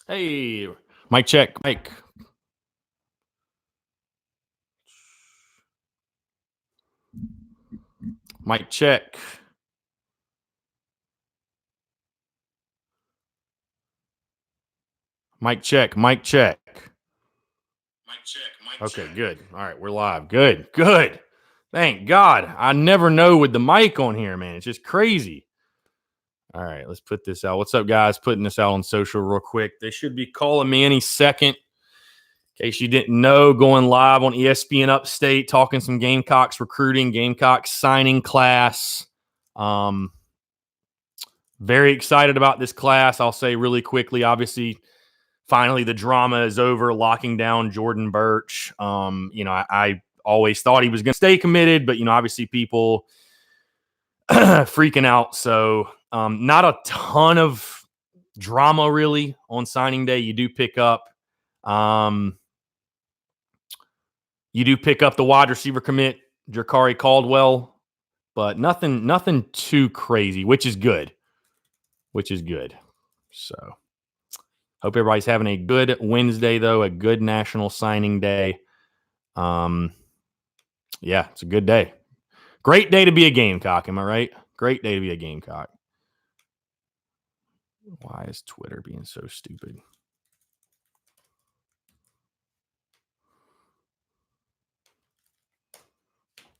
Hey, mic check, mic. Mic check. Mic check, mic check. Mic check, mic Okay, check. good. All right, we're live. Good, good. Thank God. I never know with the mic on here, man. It's just crazy. All right, let's put this out. What's up, guys? Putting this out on social real quick. They should be calling me any second. In case you didn't know, going live on ESPN Upstate, talking some Gamecocks recruiting, Gamecocks signing class. Very excited about this class. I'll say really quickly, obviously, finally the drama is over, locking down Jordan Birch. I always thought he was going to stay committed, but, obviously people freaking out. So not a ton of drama really on signing day. You do pick up the wide receiver commit, Jakari Caldwell, but nothing too crazy, which is good. So hope everybody's having a good Wednesday, though, a good National Signing Day. Yeah, it's a good day. Great day to be a Gamecock, am I right? Great day to be a Gamecock. Why is Twitter being so stupid?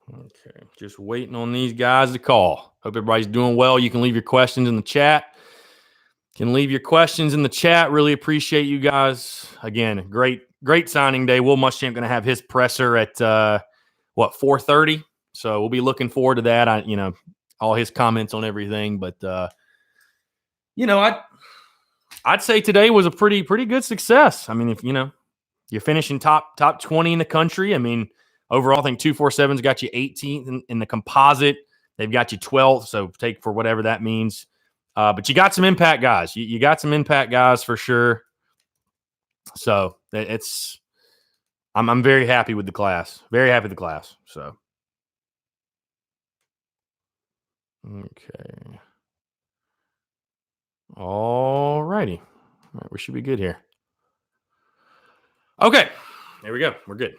Okay, just waiting on these guys to call. Hope everybody's doing well. You can leave your questions in the chat. Really appreciate you guys. Again, great signing day. Will Muschamp going to have his presser at 4:30. So we'll be looking forward to that. All his comments on everything. But I'd say today was a pretty good success. I mean, if you're finishing top 20 in the country. I mean, overall, I think 247's got you 18th in the composite. They've got you 12th. So take for whatever that means. But you got some impact guys. You got some impact guys for sure. So I'm very happy with the class. Very happy with the class. So okay. All righty. All right, we should be good here. Okay. There we go. We're good.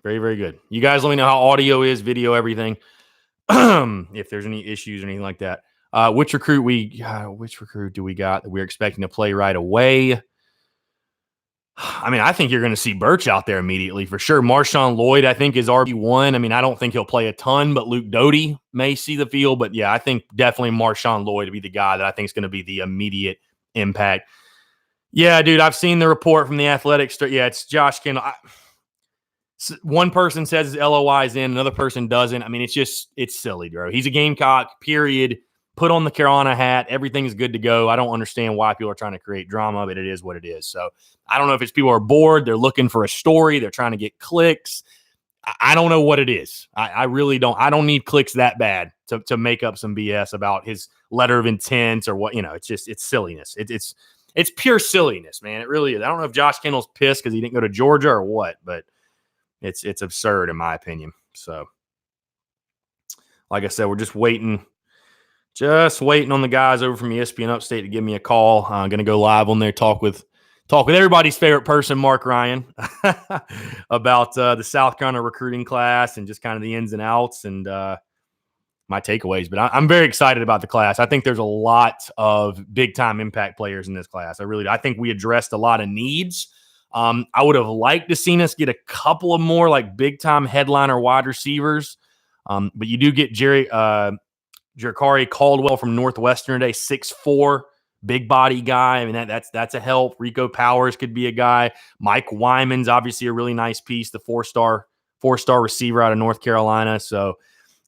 Very, very good. You guys let me know how audio is, video, everything. If there's any issues or anything like that. Which recruit do we got that we're expecting to play right away? I mean, I think you're going to see Birch out there immediately for sure. Marshawn Lloyd, I think, is RB1. I mean, I don't think he'll play a ton, but Luke Doty may see the field. But yeah, I think definitely Marshawn Lloyd to be the guy that I think is going to be the immediate impact. Yeah, dude, I've seen the report from the Athletics. Yeah, it's Josh Kendall. One person says his LOI is in, another person doesn't. I mean, it's silly, bro. He's a Gamecock, period. Put on the Carolina hat. Everything's good to go. I don't understand why people are trying to create drama, but it is what it is. So I don't know if it's people are bored. They're looking for a story. They're trying to get clicks. I don't know what it is. I really don't. I don't need clicks that bad to make up some BS about his letter of intent or what. It's silliness. It's pure silliness, man. It really is. I don't know if Josh Kendall's pissed because he didn't go to Georgia or what, but it's absurd in my opinion. So, like I said, we're just waiting on the guys over from ESPN Upstate to give me a call. I'm going to go live on there, talk with everybody's favorite person, Mark Ryan, about the South Carolina recruiting class and just kind of the ins and outs and my takeaways. But I'm very excited about the class. I think there's a lot of big-time impact players in this class. I think we addressed a lot of needs. I would have liked to seen us get a couple of more like big-time headliner wide receivers. But you do get Jakari Caldwell from Northwestern today, 6'4", big body guy. I mean, that's a help. Rico Powers could be a guy. Mike Wyman's obviously a really nice piece, the four-star receiver out of North Carolina. So,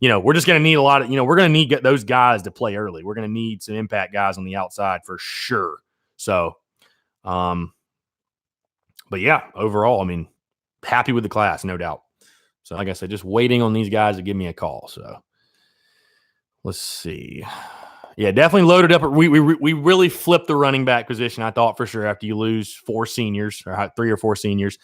we're just going to need a lot of, we're going to need those guys to play early. We're going to need some impact guys on the outside for sure. So, but yeah, overall, I mean, happy with the class, no doubt. So, like I said, just waiting on these guys to give me a call. So, let's see. Yeah, definitely loaded up. We really flipped the running back position, I thought, for sure, after you lose 4 seniors or 3 or 4 seniors.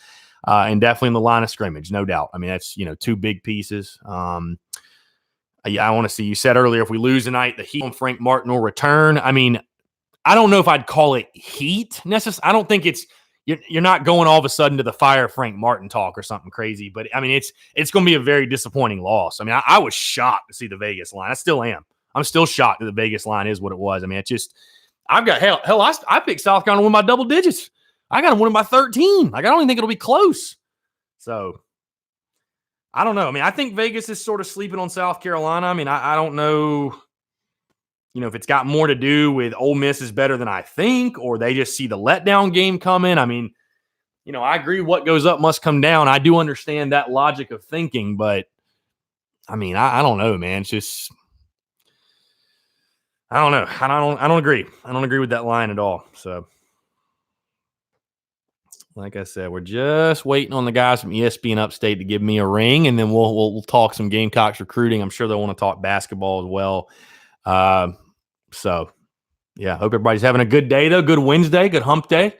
And definitely in the line of scrimmage, no doubt. I mean, that's, 2 big pieces. I want to see, you said earlier, if we lose tonight, the Heat and Frank Martin will return. I mean, I don't know if I'd call it heat necessarily. I don't think it's you're not going all of a sudden to the fire Frank Martin talk or something crazy. But I mean, it's going to be a very disappointing loss. I mean, I was shocked to see the Vegas line. I still am. I'm still shocked that the Vegas line is what it was. I mean, it's just I've got hell. I picked South Carolina to win by double digits. I got to win by 13. Like I don't even think it'll be close. So I don't know. I mean, I think Vegas is sort of sleeping on South Carolina. I mean, I don't know. If it's got more to do with Ole Miss is better than I think, or they just see the letdown game coming. I mean, I agree what goes up must come down. I do understand that logic of thinking, but I mean, I don't know, man. It's just, I don't know. I don't agree. I don't agree with that line at all. So, like I said, we're just waiting on the guys from ESPN Upstate to give me a ring, and then we'll talk some Gamecocks recruiting. I'm sure they'll want to talk basketball as well. So, yeah, hope everybody's having a good day, though. Good Wednesday, good hump day,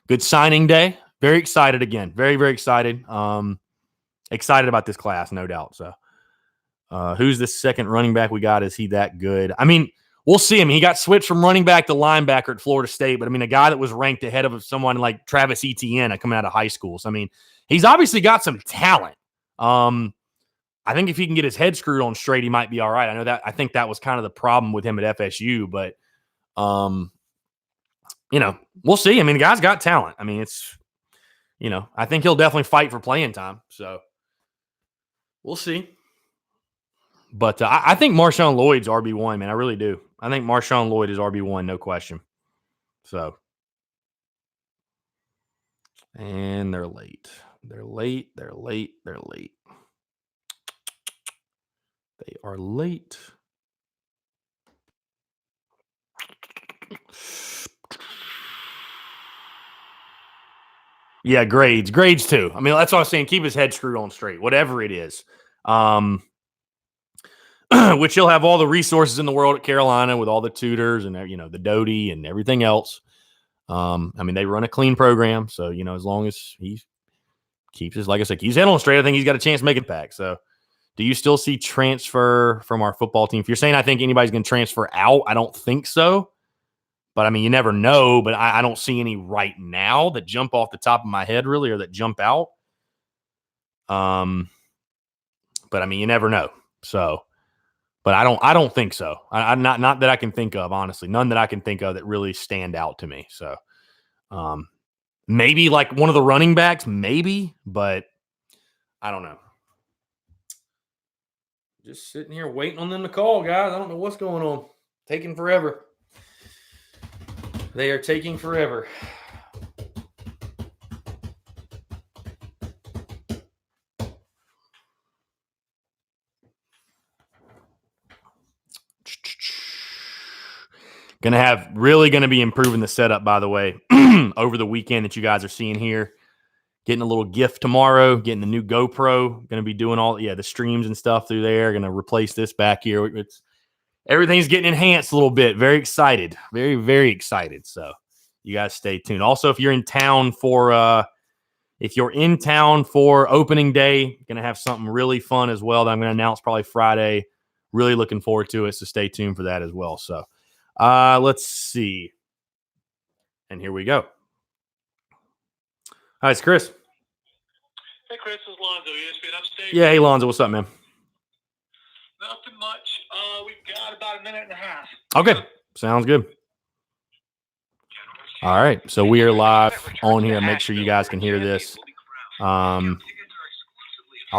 good signing day. Very excited again. Very, very excited. Excited about this class, no doubt. So, who's the second running back we got? Is he that good? I mean, we'll see him. He got switched from running back to linebacker at Florida State, but I mean, a guy that was ranked ahead of someone like Travis Etienne coming out of high school. So, I mean, he's obviously got some talent. I think if he can get his head screwed on straight, he might be all right. I think that was kind of the problem with him at FSU, but we'll see. I mean, the guy's got talent. I mean, it's, I think he'll definitely fight for playing time. So we'll see. But I think Marshawn Lloyd's RB1, man. I really do. I think Marshawn Lloyd is RB1, no question. So, and they're late. They're late. They are late. Yeah, grades too. I mean, that's what I was saying. Keep his head screwed on straight, whatever it is. Which he'll have all the resources in the world at Carolina with all the tutors and the Doty and everything else. I mean, they run a clean program, so as long as he keeps his, like I said, keeps his head on straight, I think he's got a chance to make it back. So, do you still see transfer from our football team? If you're saying I think anybody's going to transfer out, I don't think so. But, I mean, you never know. But I don't see any right now that jump off the top of my head, really, or that jump out. But, I mean, you never know. So, but I don't think so. I'm not that I can think of, honestly. None that I can think of that really stand out to me. So, maybe like one of the running backs, maybe. But I don't know. Just sitting here waiting on them to call, guys. I don't know what's going on. Taking forever. They are taking forever. Going to be improving the setup, by the way, over the weekend that you guys are seeing here. Getting a little gift tomorrow, getting the new GoPro. Going to be doing all the streams and stuff through there. Going to replace this back here. Everything's getting enhanced a little bit. Very excited. Very, very excited. So you guys stay tuned. Also, if you're in town for opening day, going to have something really fun as well that I'm going to announce probably Friday. Really looking forward to it. So stay tuned for that as well. So let's see. And here we go. Hi, it's Chris. Hey, Chris, this is Lonzo, ESPN Upstate. Yeah, hey, Lonzo. What's up, man? Nothing much. We've got about a minute and a half. Okay. Sounds good. All right. So we are live on here. Make sure you guys can hear this. I'll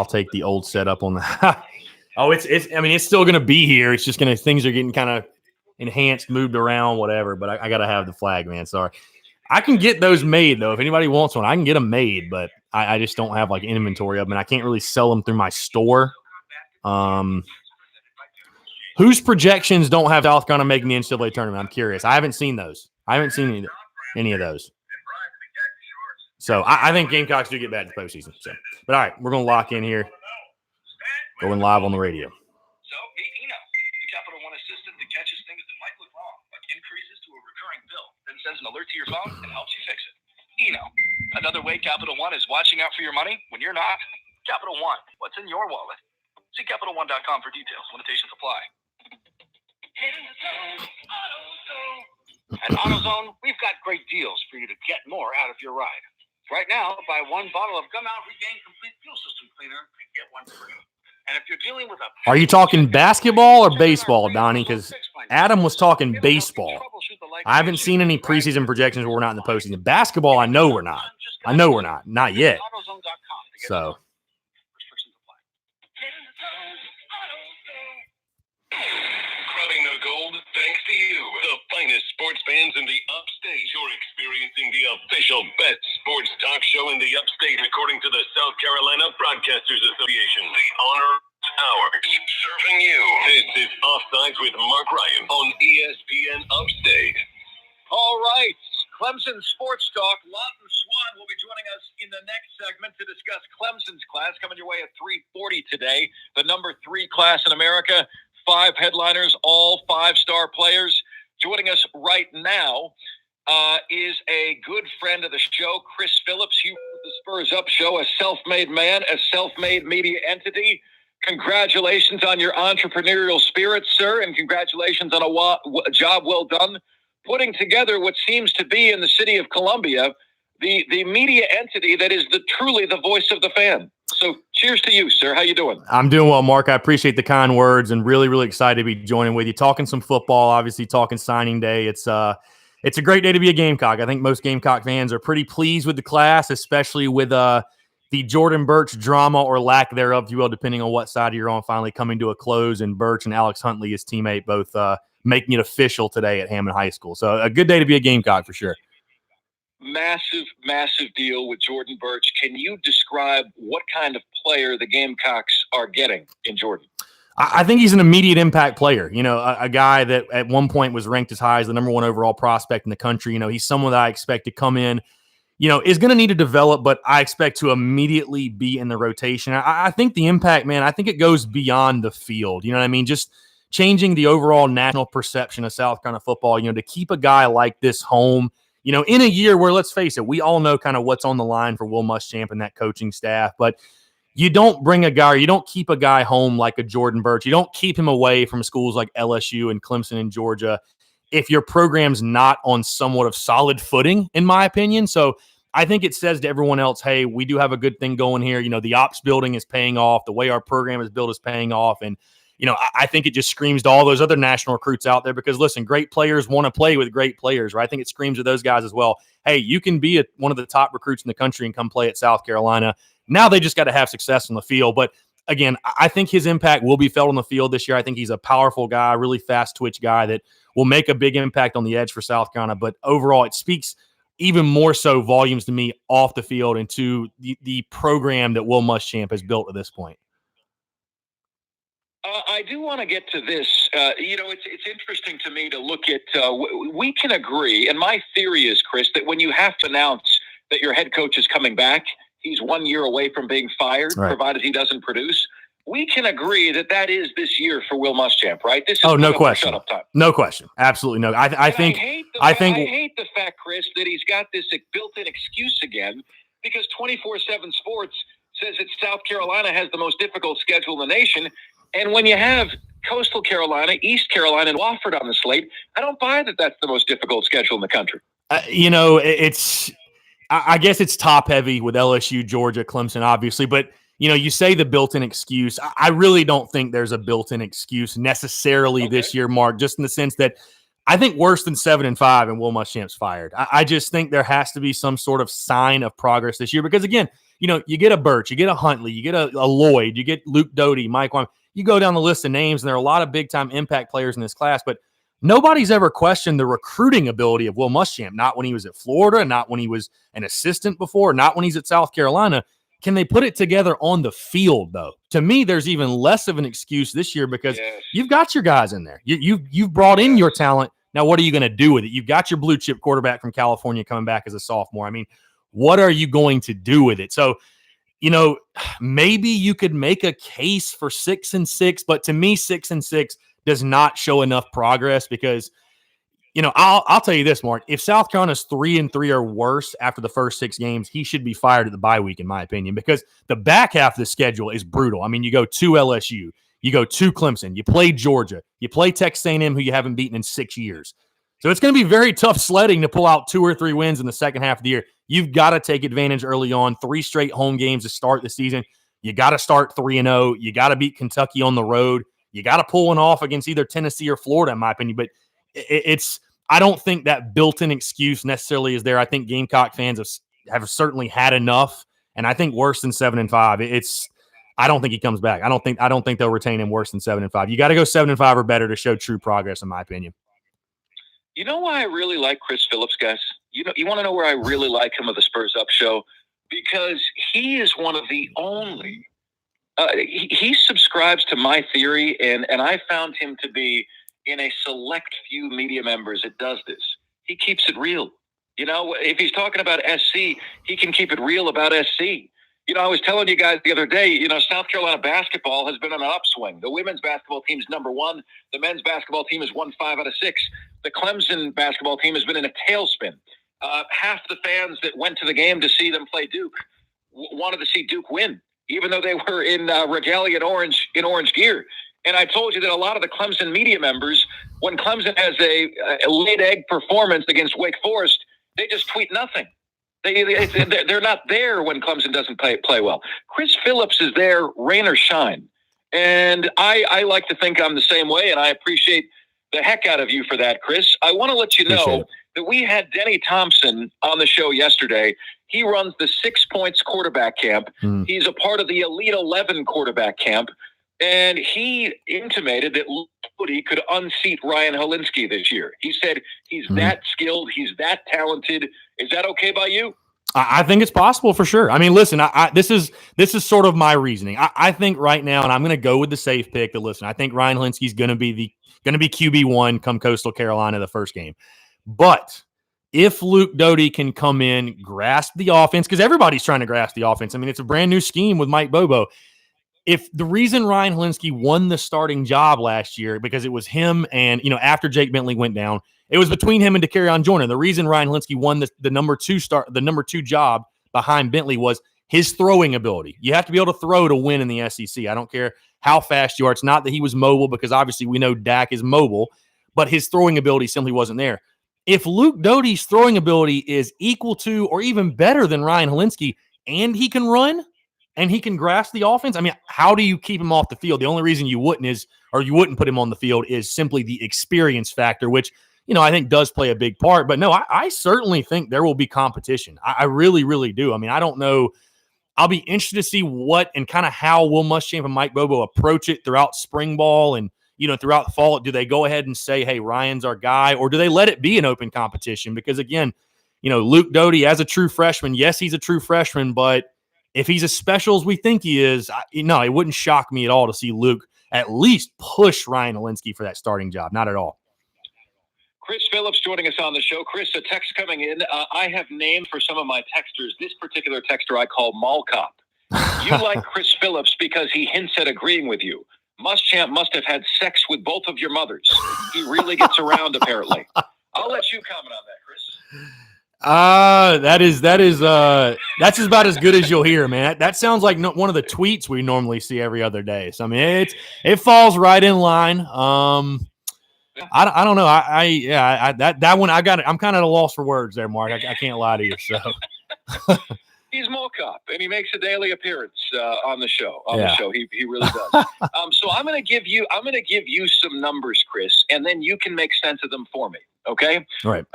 take the old setup on the it's still going to be here. It's just things are getting kind of enhanced, moved around, whatever. But I got to have the flag, man. Sorry. I can get those made, though. If anybody wants one, I can get them made. But I just don't have, like, inventory of them. And I can't really sell them through my store. Whose projections don't have South Carolina making the NCAA tournament? I'm curious. I haven't seen those. I haven't seen any of those. So I think Gamecocks do get back to the postseason. So, but all right, we're going to lock in here. Going live on the radio. So, meet Eno, the Capital One assistant that catches things that might look wrong, like increases to a recurring bill, then sends an alert to your phone and helps you fix it. Eno, another way Capital One is watching out for your money when you're not. Capital One, what's in your wallet? See CapitalOne.com for details. Limitations apply. At AutoZone, we've got great deals for you to get more out of your ride. Right now, buy one bottle of Gum Out Regain Complete Fuel System Cleaner and get one free. And if you're dealing with a... Are you talking basketball or baseball, Donnie? Because Adam was talking baseball. I haven't seen any preseason projections where we're not in the postseason. Basketball, I know we're not. Not yet. So. Crubbing the gold, thanks to you, the finest sports fans in the Upstate. You're experiencing the official best sports talk show in the Upstate, according to the South Carolina Broadcasters Association. The honor ours, serving you. This is Offsides with Mark Ryan on ESPN Upstate. All right. Clemson Sports Talk. Lawton Swan will be joining us in the next segment to discuss Clemson's class coming your way at 3:40 today. The number 3 class in America. 5 headliners, all 5-star players. Joining us right now is a good friend of the show, Chris Phillips. He runs the Spurs Up Show, a self-made man, a self-made media entity. Congratulations on your entrepreneurial spirit, sir, and congratulations on a job well done putting together what seems to be in the city of Columbia the media entity that is truly the voice of the fan. So cheers to you, sir. How you doing? I'm doing well, Mark. I appreciate the kind words and really, really excited to be joining with you. Talking some football, obviously talking signing day. It's a great day to be a Gamecock. I think most Gamecock fans are pretty pleased with the class, especially with the Jordan Burch drama or lack thereof, if you will, depending on what side you're on, finally coming to a close, and Burch and Alex Huntley, his teammate, both making it official today at Hammond High School. So a good day to be a Gamecock for sure. Massive deal with Jordan Burch. Can you describe what kind of player the Gamecocks are getting in Jordan? I think he's an immediate impact player. You know, a guy that at one point was ranked as high as the number 1 overall prospect in the country. You know, he's someone that I expect to come in, you know, is going to need to develop, but I expect to immediately be in the rotation. I think the impact, man, I think it goes beyond the field. You know what I mean? Just changing the overall national perception of South Carolina football, you know, to keep a guy like this home, you know, in a year where, let's face it, we all know kind of what's on the line for Will Muschamp and that coaching staff, but you don't bring a guy, or you don't keep a guy home like a Jordan Burch. You don't keep him away from schools like LSU and Clemson and Georgia if your program's not on somewhat of solid footing, in my opinion. So I think it says to everyone else, hey, we do have a good thing going here. You know, the ops building is paying off. The way our program is built is paying off. And, you know, I think it just screams to all those other national recruits out there because, listen, great players want to play with great players, right? I think it screams to those guys as well. Hey, you can be one of the top recruits in the country and come play at South Carolina. Now they just got to have success on the field. But, again, I think his impact will be felt on the field this year. I think he's a powerful guy, really fast twitch guy that will make a big impact on the edge for South Carolina. But overall, it speaks even more so volumes to me off the field and to the program that Will Muschamp has built at this point. I do want to get to this. You know, it's interesting to me to look at we can agree, and my theory is, Chris, that when you have to announce that your head coach is coming back, he's 1 year away from being fired, right, provided he doesn't produce. We can agree that is this year for Will Muschamp, right? This is no question. No question. Absolutely no. I hate the fact, Chris, that he's got this built-in excuse again because 24/7 Sports says that South Carolina has the most difficult schedule in the nation. And when you have Coastal Carolina, East Carolina, and Wofford on the slate, I don't buy that that's the most difficult schedule in the country. You know, I guess it's top heavy with LSU, Georgia, Clemson, obviously. But, you know, you say the built-in excuse. I really don't think there's a built-in excuse necessarily this year, Mark, just in the sense that I think worse than 7-5 and Will Muschamp's fired. I just think there has to be some sort of sign of progress this year because, again, you know, you get a Burch, you get a Huntley, you get a Lloyd, you get Luke Doty, Mike Wyman. You go down the list of names, and there are a lot of big-time impact players in this class, but nobody's ever questioned the recruiting ability of Will Muschamp, not when he was at Florida, not when he was an assistant before, not when he's at South Carolina. Can they put it together on the field, though? To me, there's even less of an excuse this year because you've got your guys in there. You've brought in your talent. Now, what are you going to do with it? You've got your blue-chip quarterback from California coming back as a sophomore. I mean, what are you going to do with it? So, you know, maybe you could make a case for 6-6, but to me, 6-6 does not show enough progress because, you know, I'll tell you this, Mark. If South Carolina's 3-3 or worse after the first 6 games, he should be fired at the bye week, in my opinion, because the back half of the schedule is brutal. I mean, you go to LSU, you go to Clemson, you play Georgia, you play Texas A&M, who you haven't beaten in 6 years. So it's going to be very tough sledding to pull out 2 or 3 wins in the second half of the year. You've got to take advantage early on. 3 straight home games to start the season. You got to start 3-0. You got to beat Kentucky on the road. You got to pull one off against either Tennessee or Florida, in my opinion. But I don't think that built-in excuse necessarily is there. I think Gamecock fans have certainly had enough, and I think worse than 7-5. I don't think he comes back. I don't think they'll retain him worse than 7-5. You got to go 7-5 or better to show true progress, in my opinion. You know why I really like Chris Phillips, guys? You want to know where I really like him of the Spurs Up show? Because he is one of the only he subscribes to my theory, and I found him to be in a select few media members that does this. He keeps it real. If he's talking about SC, he can keep it real about SC. I was telling you guys the other day, South Carolina basketball has been on an upswing. The women's basketball team is number 1. The men's basketball team has won 5 out of 6. The Clemson basketball team has been in a tailspin. Half the fans that went to the game to see them play Duke wanted to see Duke win, even though they were in regalia in orange gear. And I told you that a lot of the Clemson media members, when Clemson has a late egg performance against Wake Forest, they just tweet nothing. They're not there when Clemson doesn't play well. Chris Phillips is there, rain or shine. And I like to think I'm the same way, and I appreciate the heck out of you for that, Chris. I want to let you know that we had Denny Thompson on the show yesterday. He runs the 6 Points quarterback camp. He's a part of the Elite 11 quarterback camp. And he intimated that Lodi could unseat Ryan Helinski this year. He said he's that skilled. He's that talented. Is that okay by you? I think it's possible for sure. I mean, listen, this is sort of my reasoning. I think right now, and I'm going to go with the safe pick. I think Ryan Helinski's going to be QB1 come Coastal Carolina the first game. But if Luke Doty can come in, grasp the offense, because everybody's trying to grasp the offense. I mean, it's a brand new scheme with Mike Bobo. If the reason Ryan Helinski won the starting job last year, because it was him and, after Jake Bentley went down, it was between him and DeCarrion Jordan. The reason Ryan Helinski won the number 2 job behind Bentley was his throwing ability. You have to be able to throw to win in the SEC. I don't care how fast you are. It's not that he was mobile, because obviously we know Dak is mobile, but his throwing ability simply wasn't there. If Luke Doty's throwing ability is equal to or even better than Ryan Helinski, and he can run, and he can grasp the offense, I mean, how do you keep him off the field? The only reason you wouldn't put him on the field is simply the experience factor, which, I think does play a big part. But no, I certainly think there will be competition. I really, really do. I mean, I don't know. I'll be interested to see what and kind of how Will Muschamp and Mike Bobo approach it throughout spring ball and, throughout the fall. Do they go ahead and say, hey, Ryan's our guy, or do they let it be an open competition? Because again, Luke Doty as a true freshman, yes, he's a true freshman, but if he's as special as we think he is, it wouldn't shock me at all to see Luke at least push Ryan Helinski for that starting job. Not at all. Chris Phillips joining us on the show. Chris, a text coming in. I have named for some of my texters. This particular texter I call Mall Cop. You like Chris Phillips because he hints at agreeing with you. Muschamp must have had sex with both of your mothers. He really gets around, apparently. I'll let you comment on that, Chris. That's about as good as you'll hear, man. That sounds like one of the tweets we normally see every other day. So I mean, it falls right in line. I don't know. That one I got it. I'm kind of at a loss for words there, Mark. I can't lie to you. So he's Mall Cop, and he makes a daily appearance on the show. The show, he really does. So I'm going to give you some numbers, Chris, and then you can make sense of them for me. Okay. All right.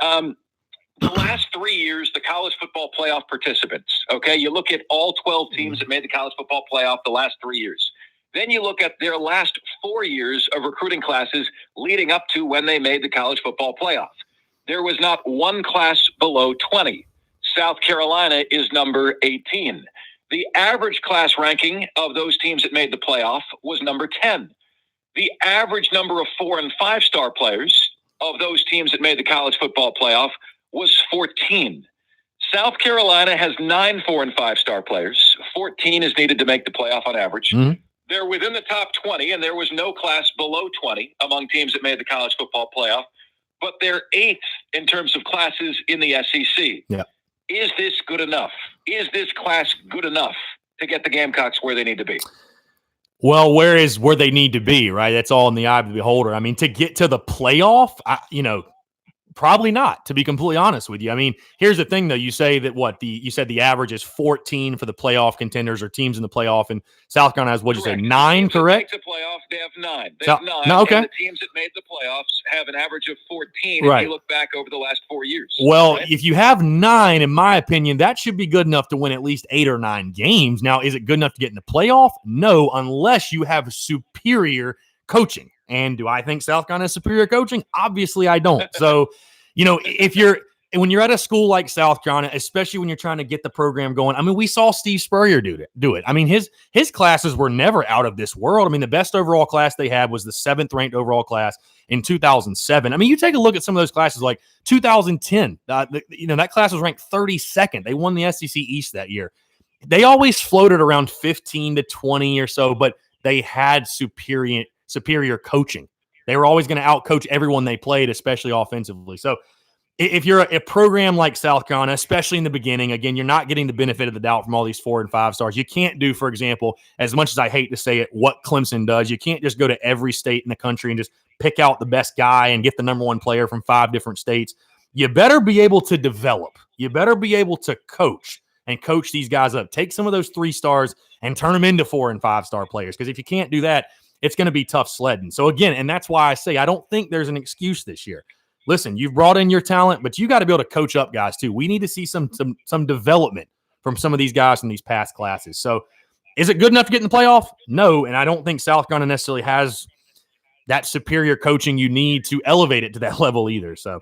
The last 3 years, the college football playoff participants. Okay, you look at all 12 teams that made the college football playoff the last 3 years. Then you look at their last 4 years of recruiting classes leading up to when they made the college football playoff. There was not one class below 20. South Carolina is number 18. The average class ranking of those teams that made the playoff was number 10. The average number of 4- and 5-star players of those teams that made the college football playoff was 14. South Carolina has 9 4- and 5-star players. 14 is needed to make the playoff on average. Mm-hmm. They're within the top 20, and there was no class below 20 among teams that made the college football playoff. But they're 8th in terms of classes in the SEC. Yeah. Is this good enough? Is this class good enough to get the Gamecocks where they need to be? Well, where they need to be, right? That's all in the eye of the beholder. I mean, to get to the playoff, Probably not, to be completely honest with you. I mean, here's the thing, though. You say that you said the average is 14 for the playoff contenders or teams in the playoff, and South Carolina has, what'd you say, 9, correct? The playoff, they have 9. They So, have 9. no, okay. And the teams that made the playoffs have an average of 14 Right. if you look back over the last 4 years. Well, right? if you have 9, in my opinion, that should be good enough to win at least 8 or 9 games. Now, is it good enough to get in the playoff? No, unless you have superior coaching. And do I think South Carolina has superior coaching? Obviously, I don't. So, when you're at a school like South Carolina, especially when you're trying to get the program going, I mean, we saw Steve Spurrier do it. I mean, his classes were never out of this world. I mean, the best overall class they had was the 7th ranked overall class in 2007. I mean, you take a look at some of those classes, like 2010. That class was ranked 32nd. They won the SEC East that year. They always floated around 15 to 20 or so, but they had superior coaching. They were always going to outcoach everyone they played, especially offensively. So if you're a program like South Carolina, especially in the beginning, again, you're not getting the benefit of the doubt from all these 4 and 5 stars. You can't do, for example, as much as I hate to say it, what Clemson does. You can't just go to every state in the country and just pick out the best guy and get the number 1 player from 5 different states. You better be able to develop. You better be able to coach these guys up. Take some of those 3 stars and turn them into 4 and 5 star players. Because if you can't do that, it's going to be tough sledding. So again, and that's why I say I don't think there's an excuse this year. Listen, you've brought in your talent, but you got to be able to coach up guys too. We need to see some development from some of these guys in these past classes. So is it good enough to get in the playoff? No, and I don't think South Carolina necessarily has that superior coaching you need to elevate it to that level either. So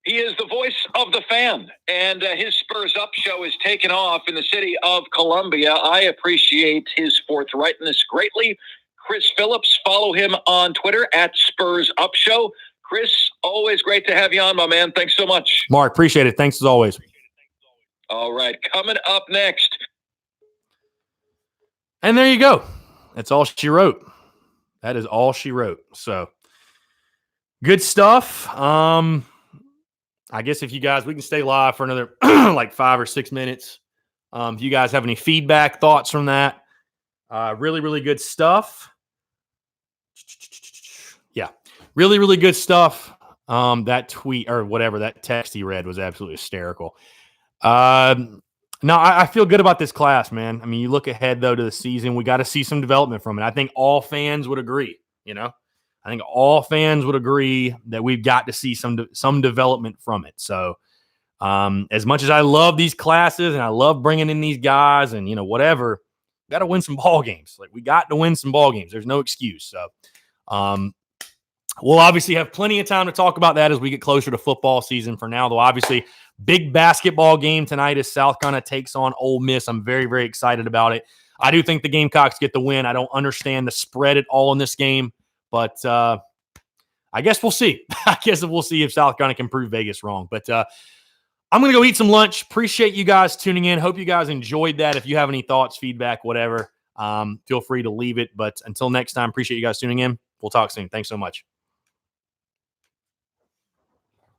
he is the voice of the fan, and his Spurs Up show is taken off in the city of Columbia. I appreciate his forthrightness greatly. Chris Phillips, follow him on Twitter at Spurs Up Show. Chris, always great to have you on, my man. Thanks so much. Mark, appreciate it. Thanks as always. All right, coming up next. And there you go. That's all she wrote. That is all she wrote. So good stuff. I guess if you guys, we can stay live for another like 5 or 6 minutes. If you guys have any feedback, thoughts from that, really, really good stuff. Yeah, really, really good stuff. That tweet or whatever, that text he read was absolutely hysterical. No, I feel good about this class, man. I mean, you look ahead, though, to the season. We got to see some development from it. I think all fans would agree, I think all fans would agree that we've got to see some development from it. So as much as I love these classes and I love bringing in these guys and, whatever, got to win some ball games. Like, we got to win some ball games. There's no excuse. So we'll obviously have plenty of time to talk about that as we get closer to football season. For now, though, obviously, big basketball game tonight as South Carolina takes on Ole Miss. I'm very, very excited about it. I do think the Gamecocks get the win. I don't understand the spread at all in this game. But I guess we'll see. I guess we'll see if South Carolina can prove Vegas wrong. But I'm going to go eat some lunch. Appreciate you guys tuning in. Hope you guys enjoyed that. If you have any thoughts, feedback, whatever, feel free to leave it. But until next time, appreciate you guys tuning in. We'll talk soon. Thanks so much.